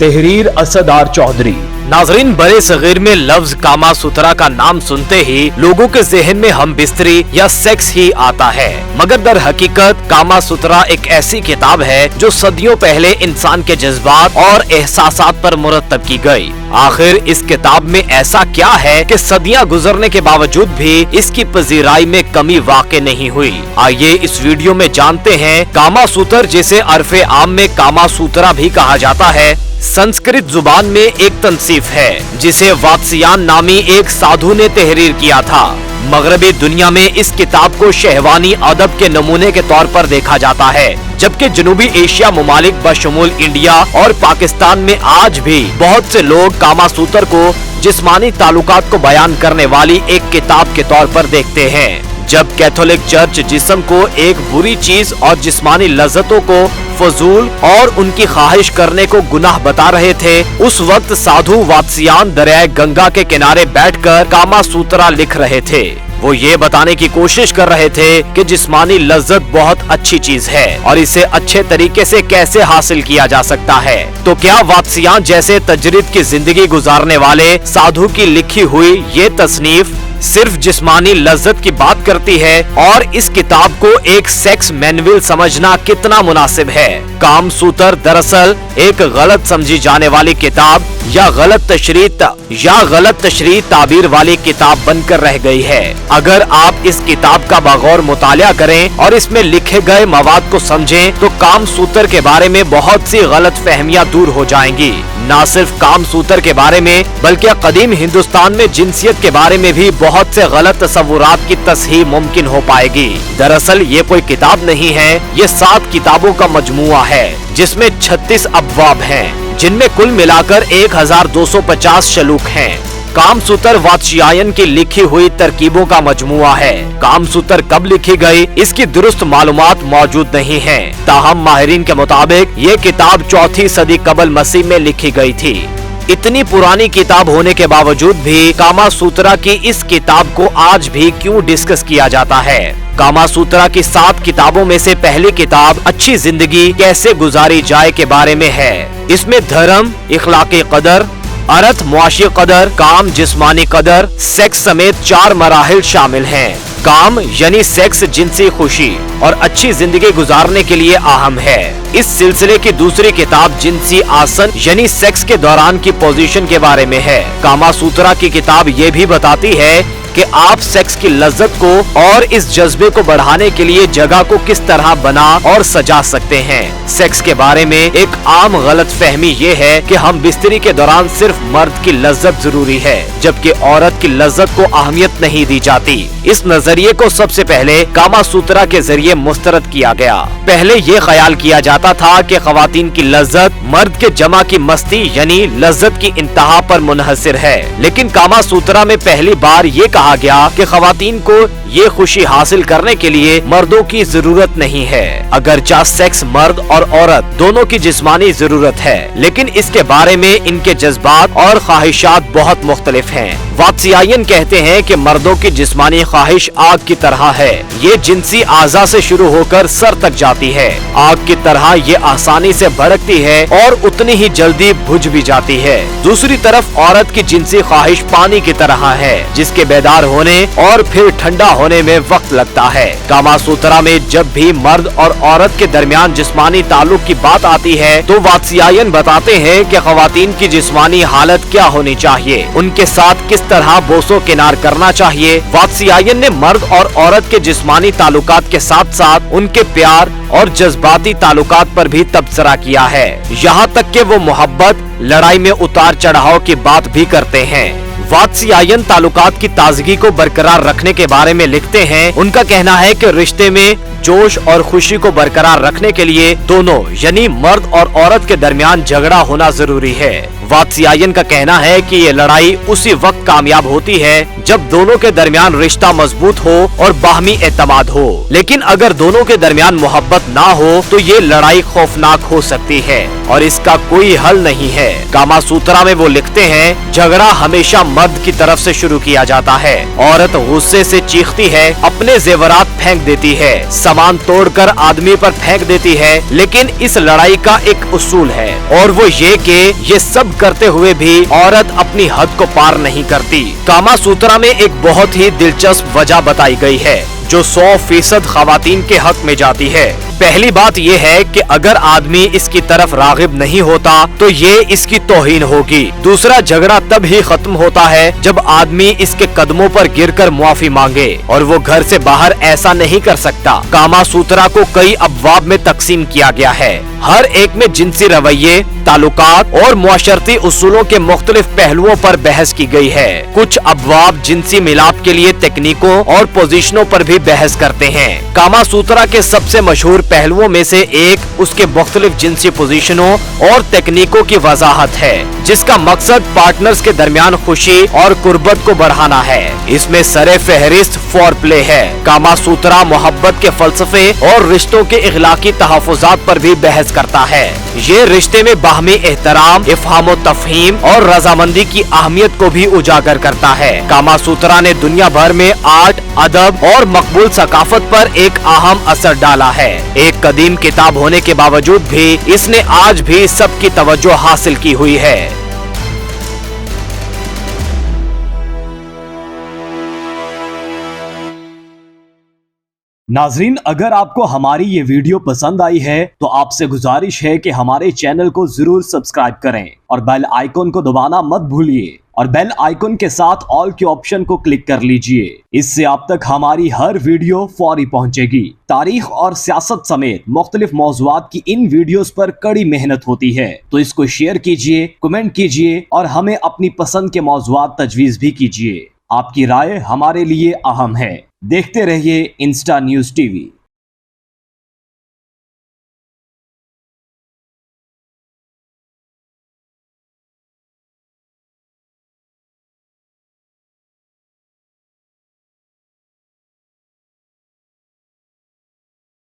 तहरीर असदार चौधरी। नाजरीन, बड़े सगीर में लफ्ज कामा सूत्रा का नाम सुनते ही लोगों के जहन में हम बिस्तरी या सेक्स ही आता है, मगर दर हकीकत कामा सूत्रा एक ऐसी किताब है जो सदियों पहले इंसान के जज्बात और एहसासात पर मुरतब की गई। आखिर इस किताब में ऐसा क्या है कि सदियां गुजरने के बावजूद भी इसकी पजीराई में कमी वाक़ई नहीं हुई। आइए इस वीडियो में जानते हैं कामा सूत्र, जिसे अरफे आम में कामा सूत्रा भी कहा जाता है, संस्कृत जुबान में एक तनसीफ है जिसे वात्स्यायन नामी एक साधु ने तहरीर किया था। मगरबी दुनिया में इस किताब को शहवानी अदब के नमूने के तौर पर देखा जाता है, जबकि जनूबी एशिया मुमालिक बशमूल इंडिया और पाकिस्तान में आज भी बहुत से लोग कामा सूत्र को जिस्मानी ताल्लुकात को बयान करने वाली एक किताब के तौर पर देखते हैं। जब कैथोलिक चर्च जिस्म को एक बुरी चीज और जिस्मानी लज्जतों को फजूल और उनकी ख्वाहिश करने को गुनाह बता रहे थे, उस वक्त साधु वात्स्यायन दरियाए गंगा के किनारे बैठकर कामा सूत्रा लिख रहे थे। वो ये बताने की कोशिश कर रहे थे कि जिस्मानी लज्जत बहुत अच्छी चीज है और इसे अच्छे तरीके से कैसे हासिल किया जा सकता है। तो क्या वात्स्यायन जैसे तजरीद की जिंदगी गुजारने वाले साधु की लिखी हुई ये तसनीफ सिर्फ जिस्मानी लज्जत की बात करती है, और इस किताब को एक सेक्स मैनुअल समझना कितना मुनासिब है? काम सूत्र दरअसल एक गलत समझी जाने वाली किताब या गलत तशरीह ताबीर वाली किताब बनकर रह गई है। अगर आप इस किताब का बगौर मुतालिया करें और इसमें लिखे गए मवाद को समझें तो काम सूत्र के बारे में बहुत सी गलत फहमियां दूर हो जाएंगी। न सिर्फ काम सूत्र के बारे में बल्कि कदीम हिंदुस्तान में जिनसियत के बारे में भी बहुत से गलत तस्वुरात की तस्हीह मुमकिन हो पाएगी। दरअसल ये कोई किताब नहीं है, ये 7 किताबों का मजमुआ है जिसमें 36 अब्वाब हैं, जिनमें कुल मिलाकर 1250 शलूक हैं। काम सूत्र वात्स्यायन की लिखी हुई तरकीबों का मजमुआ है। काम सूत्र कब लिखी गई इसकी दुरुस्त मालूमात मौजूद नहीं है, ताहम माहिरीन के मुताबिक ये किताब 4वीं सदी कबल मसीह में लिखी गई थी। इतनी पुरानी किताब होने के बावजूद भी कामा सूत्रा की इस किताब को आज भी क्यों डिस्कस किया जाता है? कामा सूत्रा की 7 किताबों में से पहली किताब अच्छी जिंदगी कैसे गुजारी जाए के बारे में है। इसमें धर्म, इखलाकी कदर, अर्थ, मुआशी कदर, काम, जिस्मानी कदर, सेक्स समेत 4 मराहिल शामिल हैं। काम यानी सेक्स जिनसी खुशी और अच्छी जिंदगी गुजारने के लिए अहम है। इस सिलसिले की दूसरी किताब जिनसी आसन यानी सेक्स के दौरान की पोजीशन के बारे में है। कामा सूत्रा की किताब ये भी बताती है कि आप सेक्स की लज्जत को और इस जज्बे को बढ़ाने के लिए जगह को किस तरह बना और सजा सकते हैं। सेक्स के बारे में एक आम गलत फहमी ये है कि हम बिस्तरी के दौरान सिर्फ मर्द की लज्जत जरूरी है, जबकि औरत की लज्जत को अहमियत नहीं दी जाती। इस नजरिए को सबसे पहले कामा सूत्रा के जरिए मुस्तरद किया गया। पहले ये ख्याल किया जाता था कि खवातीन की लज्जत मर्द के जमा की मस्ती यानी लज्जत की इंतहा पर मुनहसिर है, लेकिन कामा सूत्रा में पहली बार ये कहा गया कि खवातीन को ये खुशी हासिल करने के लिए मर्दों की जरूरत नहीं है। अगरचे सेक्स मर्द और औरत दोनों की जिस्मानी जरूरत है, लेकिन इसके बारे में इनके जज्बात और ख्वाहिशात बहुत मुख्तलिफ हैं। वात्स्यायन कहते हैं कि मर्दों की जिस्मानी ख्वाहिश आग की तरह है, ये जिनसी आज़ा से शुरू होकर सर तक जाती है। आग की तरह ये आसानी से भड़कती है और उतनी ही जल्दी बुझ भी जाती है। दूसरी तरफ औरत की जिनसी ख्वाहिश पानी की तरह है, जिसके बेदार होने और फिर ठंडा होने में वक्त लगता है। कामा सूत्रा में जब भी मर्द और औरत के दरमियान जिस्मानी ताल्लुक की बात आती है तो वात्स्यायन बताते हैं कि खवातीन की जिस्मानी हालत क्या होनी चाहिए, उनके साथ किस तरह बोसो किनार करना चाहिए। वात्स्यायन ने मर्द और औरत के जिस्मानी ताल्लुकात के साथ साथ उनके प्यार और जज्बाती ताल्लुकात पर भी तबसरा किया है, यहाँ तक कि वो मोहब्बत, लड़ाई में उतार चढ़ाव की बात भी करते हैं। वात्स्यायन ताल्लुकात की ताजगी को बरकरार रखने के बारे में लिखते हैं। उनका कहना है कि रिश्ते में जोश और खुशी को बरकरार रखने के लिए दोनों यानी मर्द और औरत के दरमियान झगड़ा होना जरूरी है। वात्स्यायन का कहना है कि ये लड़ाई उसी वक्त कामयाब होती है जब दोनों के दरमियान रिश्ता मजबूत हो और बाहमी एतमाद हो। लेकिन अगर दोनों के दरमियान मोहब्बत ना हो तो ये लड़ाई खौफनाक हो सकती है और इसका कोई हल नहीं है। कामा सूत्रा में वो लिखते हैं, झगड़ा हमेशा मर्द की तरफ से शुरू किया जाता है। औरत गुस्से से चीखती है, अपने जेवरात फेंक देती है, सामान तोड़कर आदमी पर फेंक देती है। लेकिन इस लड़ाई का एक उसूल है और वो ये कि ये सब करते हुए भी औरत अपनी हद को पार नहीं करती। कामा सूत्रा में एक बहुत ही दिलचस्प वजह बताई गई है जो 100% खवातीन के हक में जाती है। पहली बात ये है कि अगर आदमी इसकी तरफ रागिब नहीं होता तो ये इसकी तौहीन होगी। दूसरा, झगड़ा तब ही खत्म होता है जब आदमी इसके कदमों पर गिरकर मुआफी मांगे और वो घर से बाहर ऐसा नहीं कर सकता। कामा सूत्रा को कई अबवाब में तकसीम किया गया है। हर एक में जिनसी रवैये, ताल्लुकात और मुआशरती उसूलों के मुख्तलिफ पहलुओं पर बहस की गई है। कुछ अबवाब जिनसी मिलाप के लिए तकनीकों और पोजीशनों पर भी बहस करते हैं। कामा सूत्रा के सबसे मशहूर पहलुओं में से एक उसके मुख्तलिफ जिनसी पोजीशनों और तकनीकों की वजाहत है, जिसका मकसद पार्टनर्स के दरमियान खुशी और कुर्बत को बढ़ाना है। इसमें सरे फहरिस्त फोर प्ले है। कामा सूत्रा मोहब्बत के फलसफे और रिश्तों के इखलाकी तहफ़्फ़ुज़ात पर भी बहस करता है। ये रिश्ते में बाहमी एहतराम, इफ़हाम व तफ़हीम और रजामंदी की अहमियत को भी उजागर करता है। कामा सूत्रा ने दुनिया भर में आर्ट, अदब और मकबूल सकाफत पर एक अहम असर डाला है। एक कदीम किताब होने के बावजूद भी इसने आज भी सबकी तवज्जो हासिल की हुई है। नाजरीन, अगर आपको हमारी ये वीडियो पसंद आई है तो आपसे गुजारिश है कि हमारे चैनल को जरूर सब्सक्राइब करें और बेल आइकन को दबाना मत भूलिए और बेल आइकन के साथ ऑल के ऑप्शन को क्लिक कर लीजिए। इससे आप तक हमारी हर वीडियो फौरी पहुंचेगी। तारीख और सियासत समेत मुख्तलिफ मौज़ूआत की इन वीडियोस पर कड़ी मेहनत होती है, तो इसको शेयर कीजिए, कमेंट कीजिए और हमें अपनी पसंद के मौज़ूआत तजवीज़ भी कीजिए। आपकी राय हमारे लिए अहम है। देखते रहिए इंस्टा न्यूज़ टीवी।